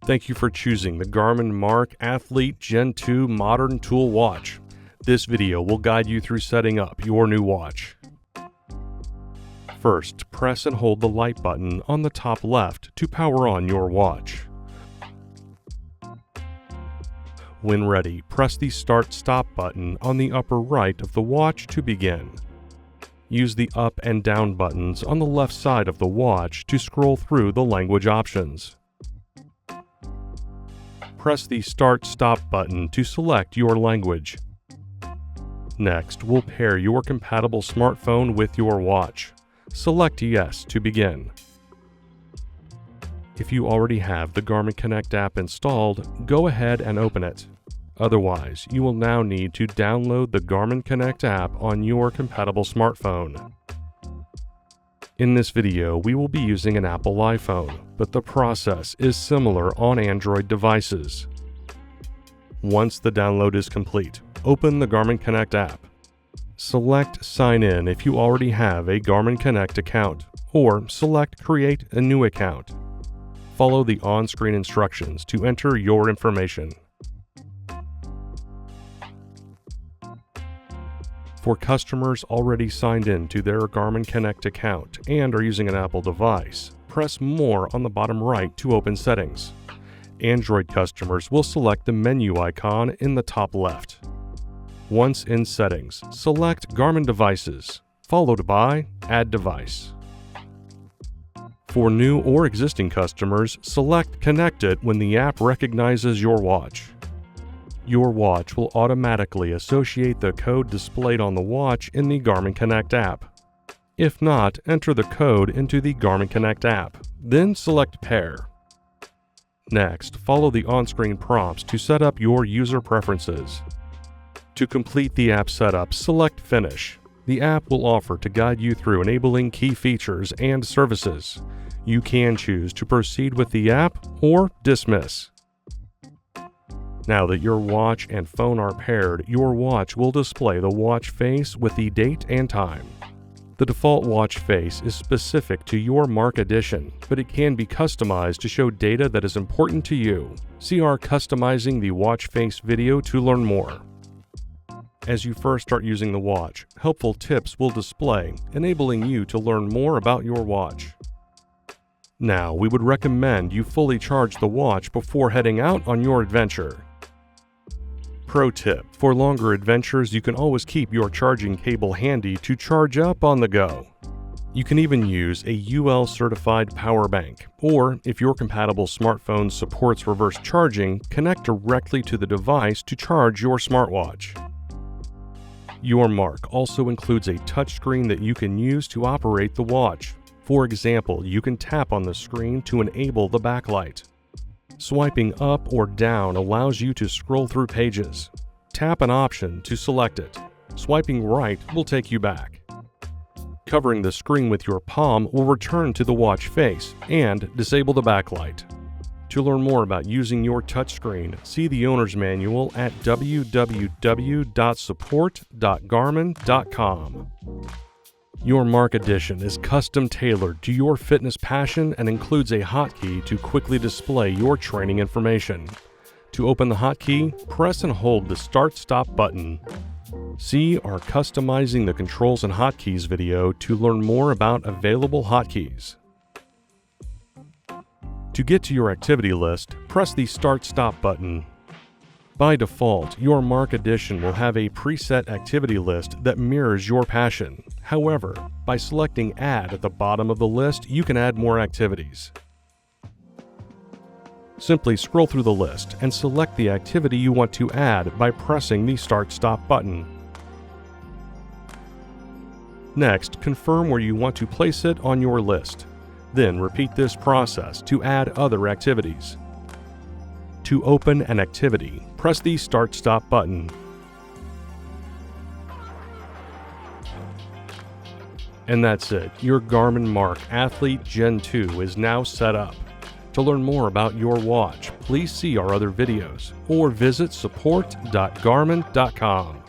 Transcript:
Thank you for choosing the Garmin MARQ Athlete Gen 2 Modern Tool Watch. This video will guide you through setting up your new watch. First, press and hold the light button on the top left to power on your watch. When ready, press the Start/Stop button on the upper right of the watch to begin. Use the up and down buttons on the left side of the watch to scroll through the language options. Press the Start/Stop button to select your language. Next, we'll pair your compatible smartphone with your watch. Select Yes to begin. If you already have the Garmin Connect app installed, go ahead and open it. Otherwise, you will now need to download the Garmin Connect app on your compatible smartphone. In this video, we will be using an Apple iPhone, but the process is similar on Android devices. Once the download is complete, open the Garmin Connect app. Select Sign In if you already have a Garmin Connect account, or select Create a new account. Follow the on-screen instructions to enter your information. For customers already signed in to their Garmin Connect account and are using an Apple device, press More on the bottom right to open settings. Android customers will select the menu icon in the top left. Once in settings, select Garmin Devices, followed by Add Device. For new or existing customers, select Connect It when the app recognizes your watch. Your watch will automatically associate the code displayed on the watch in the Garmin Connect app. If not, enter the code into the Garmin Connect app, then select Pair. Next, follow the on-screen prompts to set up your user preferences. To complete the app setup, select Finish. The app will offer to guide you through enabling key features and services. You can choose to proceed with the app or dismiss. Now that your watch and phone are paired, your watch will display the watch face with the date and time. The default watch face is specific to your MARQ edition, but it can be customized to show data that is important to you. See our Customizing the Watch Face video to learn more. As you first start using the watch, helpful tips will display, enabling you to learn more about your watch. Now, we would recommend you fully charge the watch before heading out on your adventure. Pro tip: for longer adventures, you can always keep your charging cable handy to charge up on the go. You can even use a UL certified power bank, or if your compatible smartphone supports reverse charging, connect directly to the device to charge your smartwatch. Your MARQ also includes a touchscreen that you can use to operate the watch. For example, you can tap on the screen to enable the backlight. Swiping up or down allows you to scroll through pages. Tap an option to select it. Swiping right will take you back. Covering the screen with your palm will return to the watch face and disable the backlight. To learn more about using your touchscreen, see the owner's manual at www.support.garmin.com. Your MARQ edition is custom tailored to your fitness passion and includes a hotkey to quickly display your training information. To open the hotkey, press and hold the Start/Stop button. See our Customizing the Controls and Hotkeys video to learn more about available hotkeys. To get to your activity list, press the Start/Stop button. By default, your MARQ edition will have a preset activity list that mirrors your passion. However, by selecting Add at the bottom of the list, you can add more activities. Simply scroll through the list and select the activity you want to add by pressing the Start/Stop button. Next, confirm where you want to place it on your list. Then repeat this process to add other activities. To open an activity, press the Start/Stop button. And that's it. Your Garmin MARQ Athlete Gen 2 is now set up. To learn more about your watch, please see our other videos or visit support.garmin.com.